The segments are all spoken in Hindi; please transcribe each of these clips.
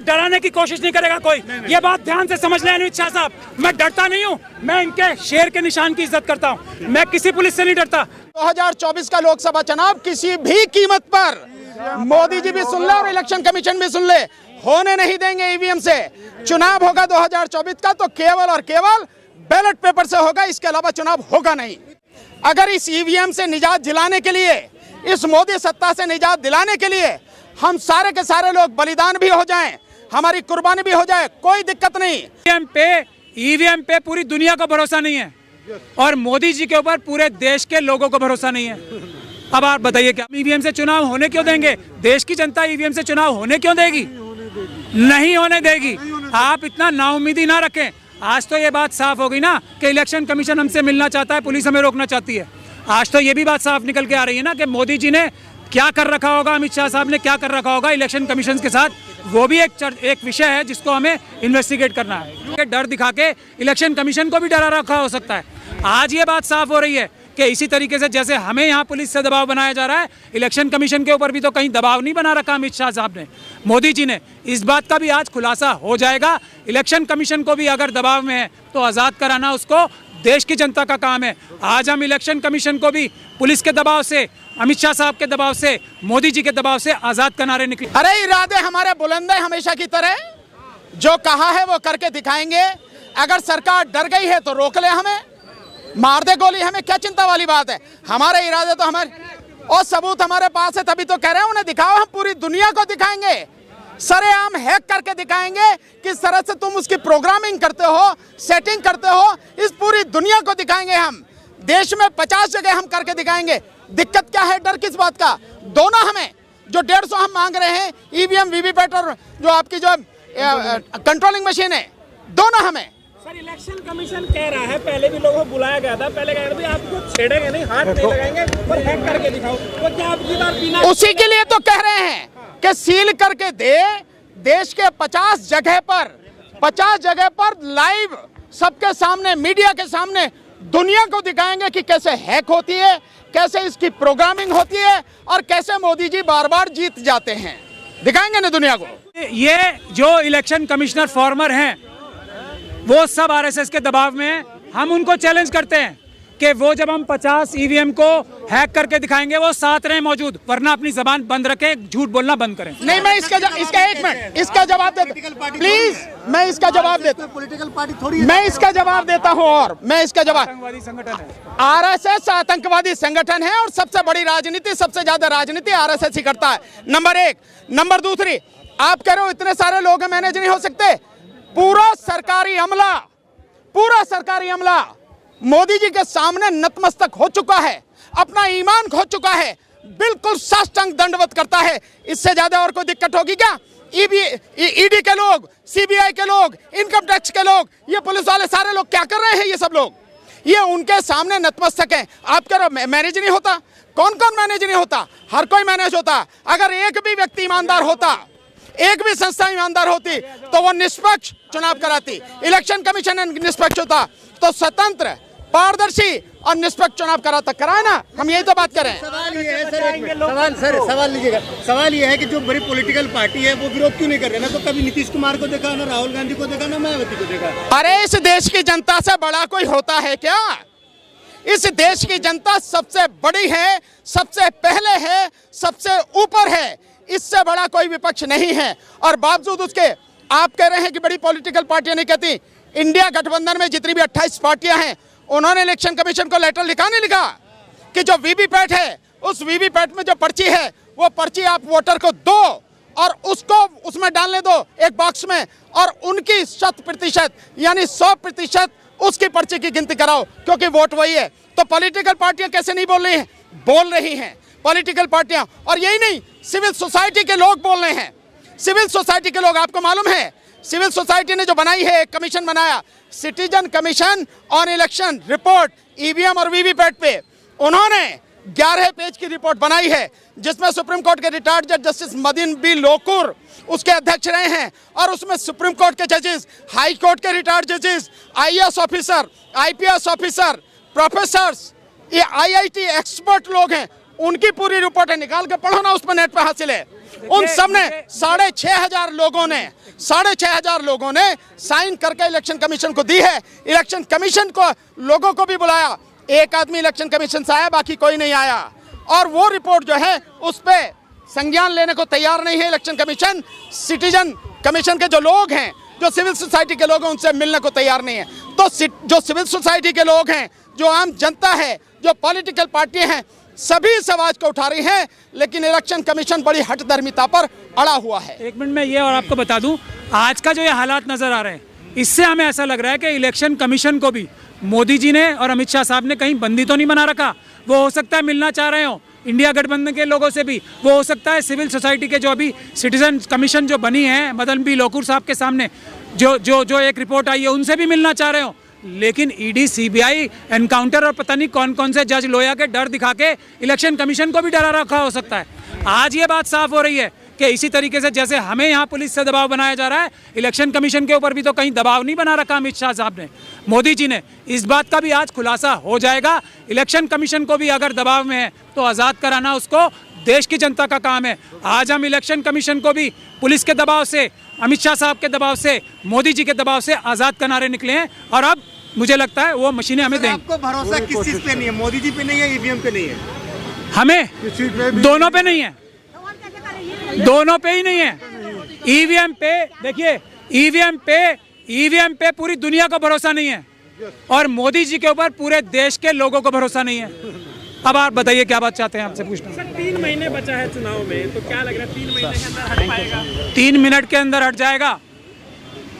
डराने की कोशिश नहीं करेगा कोई। ये बात ध्यान से समझ लें अमित शाह साहब, मैं डरता नहीं हूँ, मैं इनके शेर के निशान की इज्जत करता हूँ, मैं किसी पुलिस से नहीं डरता। 2024 का लोकसभा चुनाव किसी भी कीमत पर, मोदी जी भी सुन ले और इलेक्शन कमीशन भी सुन ले, होने नहीं देंगे ईवीएम से। चुनाव होगा 2024 का तो केवल और केवल बैलेट पेपर से होगा, इसके अलावा चुनाव होगा नहीं। अगर इस ईवीएम से निजात दिलाने के लिए, इस मोदी सत्ता से निजात दिलाने के लिए हम सारे के सारे लोग बलिदान भी हो जाएं, हमारी कुर्बानी भी हो जाए, कोई दिक्कत नहीं। ईवीएम पे पूरी दुनिया को भरोसा नहीं है और मोदी जी के ऊपर पूरे देश के लोगों को भरोसा नहीं है। अब आप बताइए क्या ईवीएम से चुनाव होने क्यों देंगे? देश की जनता ईवीएम से चुनाव होने क्यों देगी? नहीं होने देगी। आप इतना नाउम्मीदी ना रखें। आज तो ये बात साफ हो गई ना कि इलेक्शन कमीशन हमसे मिलना चाहता है, पुलिस हमें रोकना चाहती है। आज तो ये भी बात साफ निकल के आ रही है ना कि मोदी जी ने क्या कर रखा होगा, अमित शाह साहब ने क्या कर रखा होगा इलेक्शन कमीशन के साथ, वो भी एक विषय है जिसको हमें इन्वेस्टिगेट करना है। डर दिखा के इलेक्शन कमीशन को भी डरा रखा हो सकता है। आज ये बात साफ हो रही है कि इसी तरीके से जैसे हमें यहाँ पुलिस से दबाव बनाया जा रहा है, इलेक्शन कमीशन के ऊपर भी तो कहीं दबाव नहीं बना रखा अमित शाह साहब ने, मोदी जी ने। इस बात का भी आज खुलासा हो जाएगा। इलेक्शन कमीशन को भी अगर दबाव में है तो आज़ाद कराना उसको देश की जनता का काम है। आज हम इलेक्शन कमीशन को भी पुलिस के दबाव से, अमित शाह साहब के दबाव से, मोदी जी के दबाव से आज़ाद कराने निकले। अरे इरादे हमारे बुलंद है हमेशा की तरह, जो कहा है वो करके दिखाएंगे। अगर सरकार डर गई है तो रोक ले, हमें मार दे गोली, हमें क्या चिंता वाली बात है। हमारे इरादे तो हमारे, और सबूत हमारे पास है, तभी तो कह रहे हैं उन्हें दिखाओ। हम पूरी दुनिया को दिखाएंगे, सरेआम हैक करके दिखाएंगे किस तरह से तुम उसकी प्रोग्रामिंग करते हो, सेटिंग करते हो, इस पूरी दुनिया को दिखाएंगे। हम देश में 50 जगह हम करके दिखाएंगे। दिक्कत क्या है, डर किस बात का? दोनों हमें जो 150 हम मांग रहे हैं, ईवीएम वीवीपैट और जो आपकी जो कंट्रोलिंग मशीन है, दोनों हमें। सर इलेक्शन कमीशन कह रहा है, पहले भी लोगों को बुलाया गया था, पहले कह रहे थे आपको छेड़ेंगे नहीं, हाथ नहीं लगाएंगे, पर हैक करके दिखाओ। तो क्या आप की बार बिना उसी के लिए तो कह रहे हैं कि सील करके दे, देश के 50 जगह पर लाइव सबके सामने, मीडिया के सामने दुनिया को दिखाएंगे कि कैसे हैक होती है, कैसे इसकी प्रोग्रामिंग होती है और कैसे मोदी जी बार बार जीत जाते हैं। दिखाएंगे ना दुनिया को। ये जो इलेक्शन कमिश्नर फॉर्मर हैं वो सब आरएसएस के दबाव में हैं। हम उनको चैलेंज करते हैं कि वो जब हम 50 ईवीएम को हैक करके दिखाएंगे वो साथ रहे मौजूद, वरना अपनी जबान बंद रखें, झूठ बोलना बंद करें। नहीं, मैं इसका एक मिनट इसका जवाब देता, प्लीज मैं इसका जवाब देता, पॉलिटिकल पार्टी थोड़ी, मैं इसका जवाब देता हूं। और मैं इसका जवाब, आतंकवादी संगठन है, आरएसएस आतंकवादी संगठन है और सबसे बड़ी राजनीति, सबसे ज्यादा राजनीति आरएसएस ही करता है, नंबर 1। नंबर 2, आप कह रहे हो इतने सारे लोग मैनेज नहीं हो सकते। पूरा सरकारी अमला मोदी जी के सामने नतमस्तक हो चुका है, अपना ईमान खो चुका है, बिल्कुल साष्टांग दंडवत करता है। इससे ज्यादा और कोई दिक्कत होगी क्या? ईडी के लोग, सीबीआई के लोग, इनकम टैक्स के लोग, ये पुलिस वाले सारे लोग क्या कर रहे हैं? ये सब लोग ये उनके सामने नतमस्तक हैं। आप कह रहे हो मैनेज नहीं होता? कौन कौन मैनेज नहीं होता? हर कोई मैनेज होता। अगर एक भी व्यक्ति ईमानदार होता, एक भी संस्था ईमानदार होती तो वो निष्पक्ष चुनाव कराती। इलेक्शन कमीशन निष्पक्ष होता तो स्वतंत्र, पारदर्शी और निष्पक्ष चुनाव कराता। कराए ना, हम यही तो बात कर रहे हैं। सवाल ये है कि जो बड़ी पॉलिटिकल पार्टी है वो विरोध क्यों नहीं कर रहे? ना तो कभी नीतीश कुमार को देखा, ना राहुल गांधी को देखा, ना मायावती को देखा। अरे इस देश की जनता से बड़ा कोई होता है क्या? इस देश की जनता सबसे बड़ी है, सबसे पहले है, सबसे ऊपर है। इससे बड़ा कोई विपक्ष नहीं है। और बावजूद उसके आप कह रहे हैं कि बड़ी पॉलिटिकल पार्टियां नहीं कहती। इंडिया गठबंधन में जितनी भी 28 पार्टियां हैं, उन्होंने इलेक्शन कमीशन को लेटर लिखा नहीं लिखा कि जो वीवीपैट है, उस वीवीपैट में जो पर्ची है, वो पर्ची आप वोटर को दो और उसको उसमें डालने दो एक बॉक्स में, और उनकी 100% यानी 100% उसकी पर्ची की गिनती कराओ, क्योंकि वोट वही है। तो पॉलिटिकल पार्टियां कैसे नहीं बोल रही हैं? बोल रही हैं पॉलिटिकल पार्टियां। और यही नहीं, सिविल सोसाइटी के लोग बोल रहे हैं। सिविल सोसाइटी के लोग, आपको मालूम है सिविल सोसाइटी ने जो बनाई है, एक कमीशन बनाया, citizen commission on election report EVM और वीवीपैट पे, उन्होंने 11 पेज की रिपोर्ट बनाई है, जिसमें सुप्रीम कोर्ट के रिटायर्ड जज जस्टिस मदीन बी लोकुर उसके अध्यक्ष रहे हैं। और उसमें सुप्रीम कोर्ट के जजेस, हाई कोर्ट के रिटायर्ड जजेस, IAS officer, IPS officer, professors, ये आईआईटी एक्सपर्ट लोग हैं, उनकी पूरी रिपोर्ट है। निकाल के पढ़ो ना, उस पर नेट पर हासिल है। उन सब ने 6,500 लोगों ने साइन करके इलेक्शन कमीशन को दी है। इलेक्शन कमीशन को लोगों को भी बुलाया, एक आदमी इलेक्शन कमीशन से आया, बाकी कोई नहीं आया। और वो रिपोर्ट जो है उस पे संज्ञान लेने को तैयार नहीं है इलेक्शन कमीशन। सिटीजन कमीशन के जो लोग हैं, जो सिविल सोसाइटी के लोग हैं, उनसे मिलने को तैयार नहीं है। तो जो सिविल सोसाइटी के लोग हैं, जो आम जनता है, जो पॉलिटिकल पार्टियां हैं, सभी इस आवाज को उठा रही हैं, लेकिन इलेक्शन कमीशन बड़ी हठधर्मिता पर अड़ा हुआ है। एक मिनट में ये और आपको बता दूं, आज का जो ये हालात नजर आ रहे हैं, इससे हमें ऐसा लग रहा है कि इलेक्शन कमीशन को भी मोदी जी ने और अमित शाह साहब ने कहीं बंदी तो नहीं बना रखा। वो हो सकता है मिलना चाह रहे हो इंडिया गठबंधन के लोगों से भी, वो हो सकता है सिविल सोसाइटी के जो अभी सिटीजन कमीशन जो बनी है मदन बी लोकुर साहब के सामने जो एक रिपोर्ट आई है, उनसे भी मिलना चाह रहे हो। लेकिन ईडी, सीबीआई, एनकाउंटर और पता नहीं कौन कौन से जज लोया के डर दिखा के इलेक्शन कमीशन को भी डरा रखा हो सकता है। आज ये बात साफ हो रही है कि इसी तरीके से जैसे हमें यहाँ पुलिस से दबाव बनाया जा रहा है, इलेक्शन कमीशन के ऊपर भी तो कहीं दबाव नहीं बना रखा अमित शाह साहब ने, मोदी जी ने। इस बात का भी आज खुलासा हो जाएगा। इलेक्शन कमीशन को भी अगर दबाव में है तो आज़ाद कराना उसको देश की जनता का काम है। आज हम इलेक्शन कमीशन को भी पुलिस के दबाव से, अमित शाह साहब के दबाव से, मोदी जी के दबाव से आज़ाद कराने निकले हैं। और अब मुझे लगता है वो मशीनें हमें देंगी। आपको भरोसा किस चीज पे नहीं है? मोदी जी पे नहीं है, ईवीएम पे नहीं है? हमें दोनों पे नहीं है, दोनों पे ही नहीं है। ईवीएम पे देखिए, ईवीएम पे पूरी दुनिया को भरोसा नहीं है और मोदी जी के ऊपर पूरे देश के लोगों को भरोसा नहीं है। अब आप बताइए क्या बात चाहते हैं आपसे पूछना। सर 3 महीने बचा है चुनाव में, तो क्या लग रहा है 3 महीने के अंदर हट पाएगा? 3 मिनट के अंदर हट जाएगा।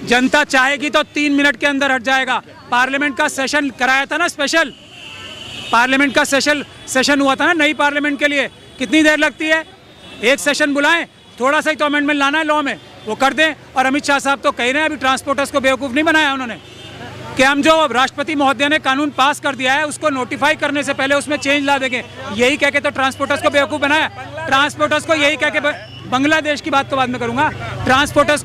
जनता चाहेगी तो 3 मिनट के अंदर हट जाएगा। पार्लियामेंट का सेशन कराया था ना, स्पेशल पार्लियामेंट का सेशन हुआ था ना नई पार्लियामेंट के लिए। कितनी देर लगती है? एक सेशन बुलाएं, थोड़ा सा ही तो अमेंडमेंट लाना है लॉ में, वो कर दें। और अमित शाह साहब तो कह रहे हैं, अभी ट्रांसपोर्टर्स को बेवकूफ़ नहीं बनाया उन्होंने, कि हम जो राष्ट्रपति महोदय ने कानून पास कर दिया है उसको नोटिफाई करने से पहले उसमें चेंज ला देंगे। यही कह के तो ट्रांसपोर्टर्स को बेवकूफ़ बनाया। ट्रांसपोर्टर्स को यही कह के, बांग्लादेश की बात तो बाद में करूंगा, ट्रांसपोर्टर्स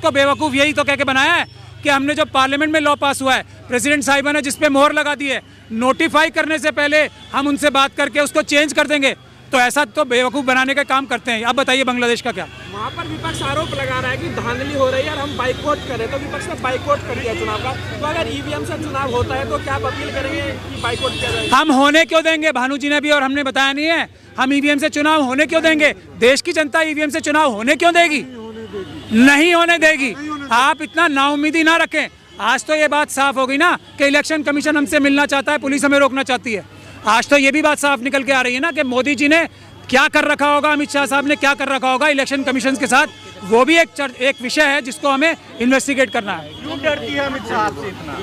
को बेवकूफ़ यही तो कह के बनाया है कि हमने जो पार्लियामेंट में लॉ पास हुआ है, प्रेसिडेंट साहिबा ने जिस पे मोहर लगा दी है, नोटिफाई करने से पहले हम उनसे बात करके उसको चेंज कर देंगे। तो ऐसा तो बेवकूफ़ बनाने का काम करते हैं। अब बताइए बांग्लादेश का क्या? वहाँ पर विपक्ष आरोप लगा रहा है कि धांधली हो रही है और हम बाइकआउट करें, तो विपक्ष ने बाइकआउट कर दिया चुनाव का। तो अगर ईवीएम से चुनाव होता है तो क्या आप अपील करेंगे कि बाइकआउट किया जाए? हम होने क्यों देंगे? भानु जी ने भी और हमने बताया नहीं है, हम ईवीएम से चुनाव होने क्यों देंगे? देश की जनता ईवीएम से चुनाव होने क्यों देगी? नहीं होने देगी। आप इतना नाउम्मीदी ना रखें। आज तो ये बात साफ हो गई ना कि इलेक्शन कमीशन हमसे मिलना चाहता है, पुलिस हमें रोकना चाहती है। आज तो ये भी बात साफ निकल के आ रही है ना कि मोदी जी ने क्या कर रखा होगा, अमित शाह साहब ने क्या कर रखा होगा इलेक्शन कमीशन के साथ। वो भी एक विषय है जिसको हमें इन्वेस्टिगेट करना है। क्यों डरती है अमित शाह से इतना?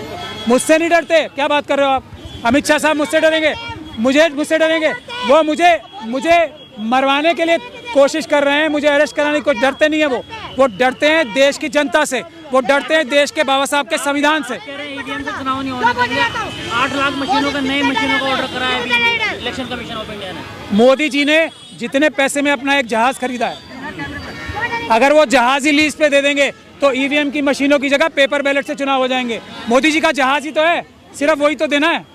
मुझसे नहीं डरते। क्या बात कर रहे हो आप? अमित शाह साहब मुझसे डरेंगे? मुझसे डरेंगे? वो मुझे मरवाने के लिए कोशिश कर रहे हैं, मुझे अरेस्ट कराने की। डरते नहीं है वो डरते हैं देश की जनता से, वो डरते हैं देश के बाबा साहब के संविधान से। ईवीएम से चुनाव नहीं होने देंगे। 8 लाख मशीनों का, नई मशीनों का ऑर्डर कराया है इलेक्शन कमीशन ऑफ इंडिया ने। मोदी जी ने जितने पैसे में अपना एक जहाज खरीदा है, अगर वो जहाज ही लीज पे दे देंगे तो ईवीएम की मशीनों की जगह पेपर बैलेट से चुनाव हो जाएंगे। मोदी जी का जहाज ही तो है, सिर्फ वही तो देना है।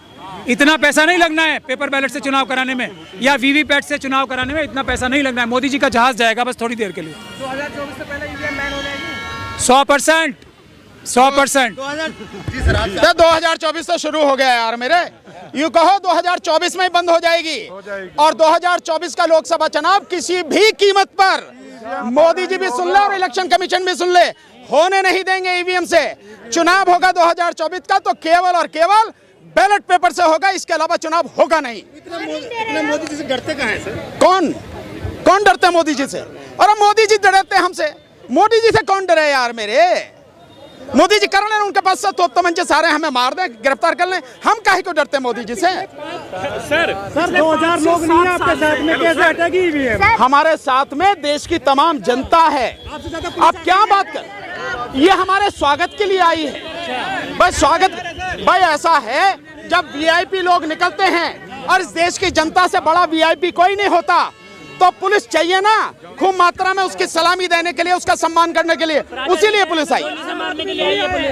इतना पैसा नहीं लगना है पेपर बैलेट से चुनाव कराने में या वीवीपैट से चुनाव कराने में, इतना पैसा नहीं लगना है। मोदी जी का जहाज जाएगा बस थोड़ी देर के लिए। 2024 से पहले ईवीएम बैन हो जाएगी? 100%। 2024 से शुरू हो गया यार मेरे, यूं कहो 2024 में ही बंद हो जाएगी। और 2024 का लोकसभा चुनाव किसी भी कीमत पर, मोदी जी भी सुन ले और इलेक्शन कमीशन भी सुन ले, होने नहीं देंगे ईवीएम से। चुनाव होगा 2024 का तो केवल और केवल बैलेट पेपर से होगा, इसके अलावा चुनाव होगा नहीं। इतना मोदी जी से डरते कहाँ हैं सर? कौन डरते हैं मोदी जी से? और मोदी जी डरते हैं हमसे? मोदी जी से कौन डरे यार मेरे? मोदी जी कर लें, उनके पास से तोप तमंचे सारे, हमें मार दें, गिरफ्तार कर लें, हम काहे को डरते हैं मोदी जी से? सर 2000 लोग नहीं है आपके साथ में, कैसे हटेगी ईवीएम? हमारे साथ में देश की तमाम जनता है। आप क्या बात कर, ये हमारे स्वागत के लिए आई है भाई। स्वागत भाई ऐसा है, जब वीआईपी लोग निकलते हैं और इस देश की जनता से बड़ा वीआईपी कोई नहीं होता, तो पुलिस चाहिए ना, खूब मात्रा में उसकी सलामी देने के लिए, उसका सम्मान करने के लिए, उसी लिए पुलिस आई।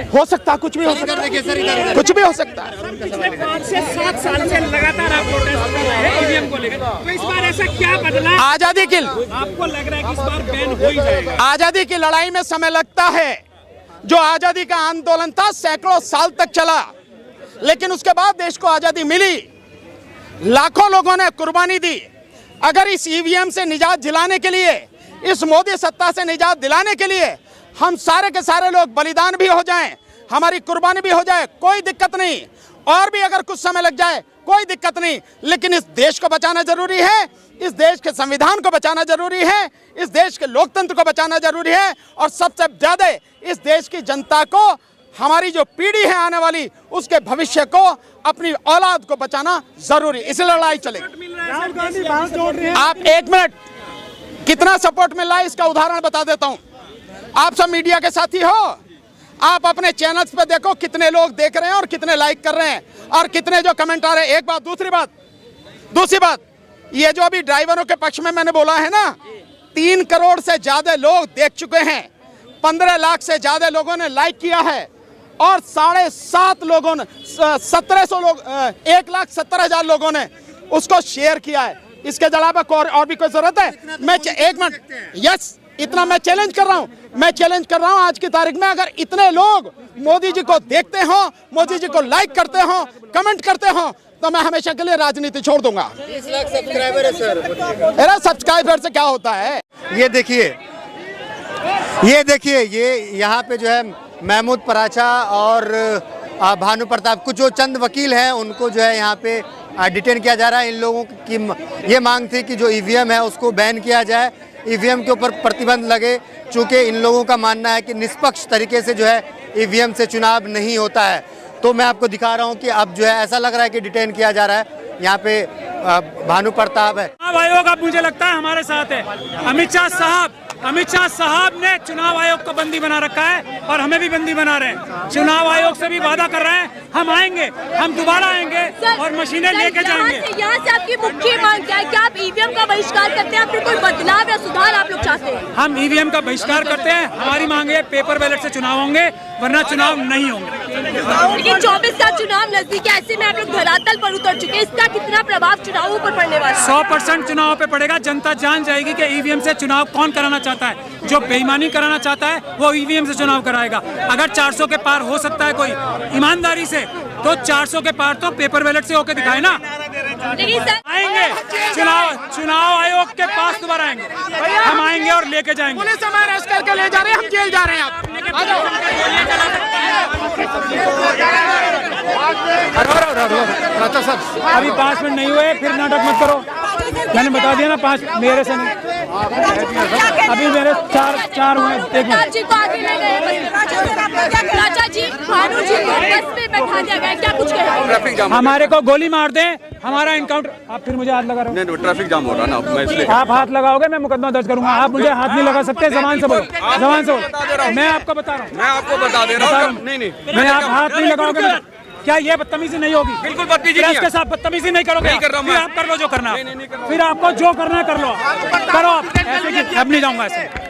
हो सकता है, कुछ भी हो सकता है, कुछ भी हो सकता है। पिछले 5 से 7 साल से लगातार आप प्रोटेस्ट कर रहे हैं ईवीएम को लेकर, तो इस बार ऐसा क्या बदला? आजादी की, आपको लग रहा है कि इस बार बैन हो ही जाएगा? आजादी की लड़ाई में समय लगता है। जो आजादी का आंदोलन था सैकड़ों साल तक चला, लेकिन उसके बाद देश को आजादी मिली, लाखों लोगों ने कुर्बानी दी। अगर इस ईवीएम से निजात दिलाने के लिए, इस मोदी सत्ता से निजात दिलाने के लिए हम सारे के सारे लोग बलिदान भी हो जाएं, हमारी कुर्बानी भी हो जाए, कोई दिक्कत नहीं। और भी अगर कुछ समय लग जाए कोई दिक्कत नहीं, लेकिन इस देश को बचाना जरूरी है, इस देश के संविधान को बचाना जरूरी है, इस देश के लोकतंत्र को बचाना जरूरी है, और सबसे ज्यादा इस देश की जनता को, हमारी जो पीढ़ी है आने वाली, उसके भविष्य को, अपनी औलाद को बचाना जरूरी, इसलिए लड़ाई चलेगी। राहुल गांधी बात जोड़ रहे हैं। आप एक मिनट, कितना सपोर्ट मिल रहा है इसका उदाहरण बता देता हूं। आप सब मीडिया के साथी हो, आप अपने चैनल्स पे देखो कितने लोग देख रहे हैं और कितने लाइक कर रहे हैं और कितने जो कमेंट आ रहे हैं। एक बात, दूसरी बात, ये जो अभी ड्राइवरों के पक्ष में मैंने बोला है ना, 3 करोड़ से ज्यादा लोग देख चुके हैं, 15 लाख से ज्यादा लोगों ने लाइक किया है, और 7.5 लोगों ने, 1700 लोग, 1,70,000 लोगों ने उसको शेयर किया है। इसके अलावा और भी कोई जरूरत है? मैं एक मिनट, यस, इतना मैं चैलेंज कर रहा हूं आज की तारीख में, अगर इतने लोग मोदी जी को देखते हो, मोदी जी को लाइक करते हो, कमेंट करते हो, तो मैं हमेशा के लिए राजनीति छोड़ दूंगा। 20 लाख सब्सक्राइबर है सर। मेरा सब्सक्राइबर से क्या होता है? ये देखिए, ये यहाँ पे जो है महमूद पराचा और भानु प्रताप, कुछ जो चंद वकील हैं, उनको जो है यहाँ पे डिटेन किया जा रहा है। इन लोगों की ये मांग थी कि जो ईवीएम है उसको बैन किया जाए, ईवीएम के ऊपर प्रतिबंध लगे, चूँकि इन लोगों का मानना है कि निष्पक्ष तरीके से जो है ईवीएम से चुनाव नहीं होता है। तो मैं आपको दिखा रहा हूँ कि अब जो है ऐसा लग रहा है कि डिटेन किया जा रहा है। यहाँ पे भानु प्रताप है। चुनाव आयोग अब मुझे लगता है हमारे साथ है। अमित शाह साहब ने चुनाव आयोग को बंदी बना रखा है और हमें भी बंदी बना रहे हैं। चुनाव आयोग से भी वादा कर रहे हैं, हम आएंगे, हम दोबारा आएंगे और मशीनें लेके जाएंगे। यहाँ से आपकी मुख्य मांग क्या है? कि आप ईवीएम का बहिष्कार करते हैं, फिर कोई बदलाव या सुधार आप लोग चाहते हैं? हम ईवीएम का बहिष्कार करते हैं। हमारी मांग है पेपर बैलेट से चुनाव होंगे, वरना चुनाव नहीं होंगे। लेकिन 24 का चुनाव नजदीक है, ऐसे में आप लोग धरातल पर उतर चुके हैं, इसका कितना प्रभाव चुनावों पर पड़ने वाला है? 100% चुनाव पे पड़ेगा। जनता जान जाएगी कि ईवीएम से चुनाव कौन कराना चाहता है। जो बेईमानी कराना चाहता है वो ईवीएम से चुनाव कराएगा। अगर 400 के पार हो सकता है कोई ईमानदारी से, तो 400 के पार तो पेपर बैलेट से होके दिखाए ना। लेकिन सर आएंगे, चुनाव आयोग के पास दोबारा आएंगे, हम आएंगे और लेके जाएंगे। पुलिस हमें अरेस्ट करके ले जा रहे हैं, हम जेल जा रहे हैं। अभी 5 मिनट नहीं हुए, फिर नाटक मत करो। मैंने बता दिया ना, 5 मेरे से नहीं, अभी मेरे 4 हुए। जी को आगे ले गए, राजा जी, भानु जी को बस में बैठा दिया गया, क्या कुछ कहेंगे? हमारे को गोली मार दे, हमारा इनकाउंटर। आप फिर मुझे हाथ लगा रहे हो। नहीं, ट्रैफिक जाम हो रहा ना, मैं इसलिए। आप हाथ लगाओगे मैं मुकदमा दर्ज करूंगा। आप मुझे हाथ नहीं लगा सकते, जबान से बोलो, जबान से बोलो। मैं आपको बता रहा हूँ, मैं आपको बता दे रहा हूँ। नहीं, मैं आप हाथ नहीं लगाओगे। क्या ये बदतमीजी नहीं होगी? बिल्कुल बदतमीजी नहीं है। के साथ बदतमीजी नहीं करोगे? नहीं कर रहा हूं फिर मैं। आप कर लो जो करना। नहीं कर रहा हूं। फिर आपको जो करना है कर लो, करो आप। ऐसे अब नहीं जाऊंगा,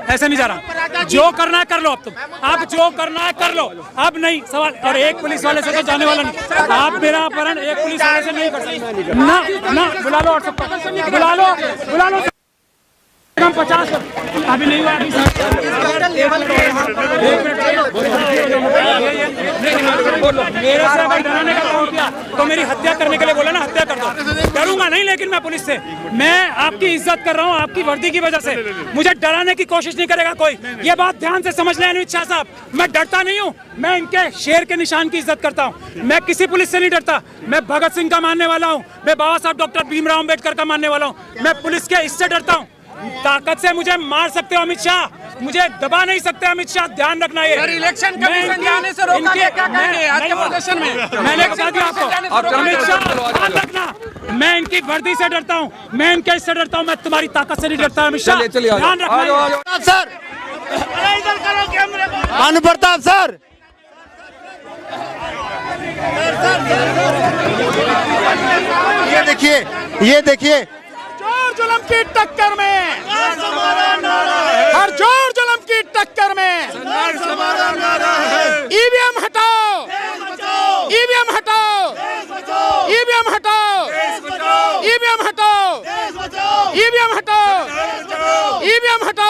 ऐसे नहीं जा रहा। जो करना है कर लो, अब तुम, अब जो करना है कर लो, अब नहीं सवाल। और एक पुलिस वाले से तो जाने वाला नहीं। आप मेरा अपहरण एक पुलिस वाले से नहीं कर सकते ना। बुला लो और सबको बुला लो। हम 50 अभी नहीं हुआ, अभी मेरे से अगर डराने का काम किया तो मेरी हत्या करने के लिए बोला ना, हत्या कर दो। डरूंगा नहीं, लेकिन मैं पुलिस से, मैं आपकी इज्जत कर रहा हूँ आपकी वर्दी की वजह से। मुझे डराने की कोशिश नहीं करेगा कोई। ये बात ध्यान से समझ लें अमित शाह साहब, मैं डरता नहीं हूँ। मैं इनके शेर के निशान की इज्जत करता हूँ। मैं किसी पुलिस से नहीं डरता। मैं भगत सिंह का मानने वाला हूँ, मैं बाबा साहब डॉक्टर भीमराव अम्बेडकर का मानने वाला हूँ। मैं पुलिस के इससे डरता हूँ। ताकत से मुझे मार सकते हो अमित शाह, मुझे दबा नहीं सकते अमित शाह, ध्यान रखना। ये इलेक्शन कमीशन जाने से रोका गया, क्या कहेंगे आज के प्रदर्शन में? मैंने बता दिया आपको अमित शाह, ध्यान रखना। मैं इनकी वर्दी से डरता हूँ, मैं इनके इससे डरता हूँ, मैं तुम्हारी ताकत से नहीं डरता अमित शाह, ध्यान रखना। सर, भानु प्रताप सर, ये देखिए, की टक्कर में, हर जोर जुल्म की टक्कर में ईवीएम हटाओ, ईवीएम हटाओ, ईवीएम हटाओ, ईवीएम हटाओ, ईवीएम हटाओ, ईवीएम हटाओ,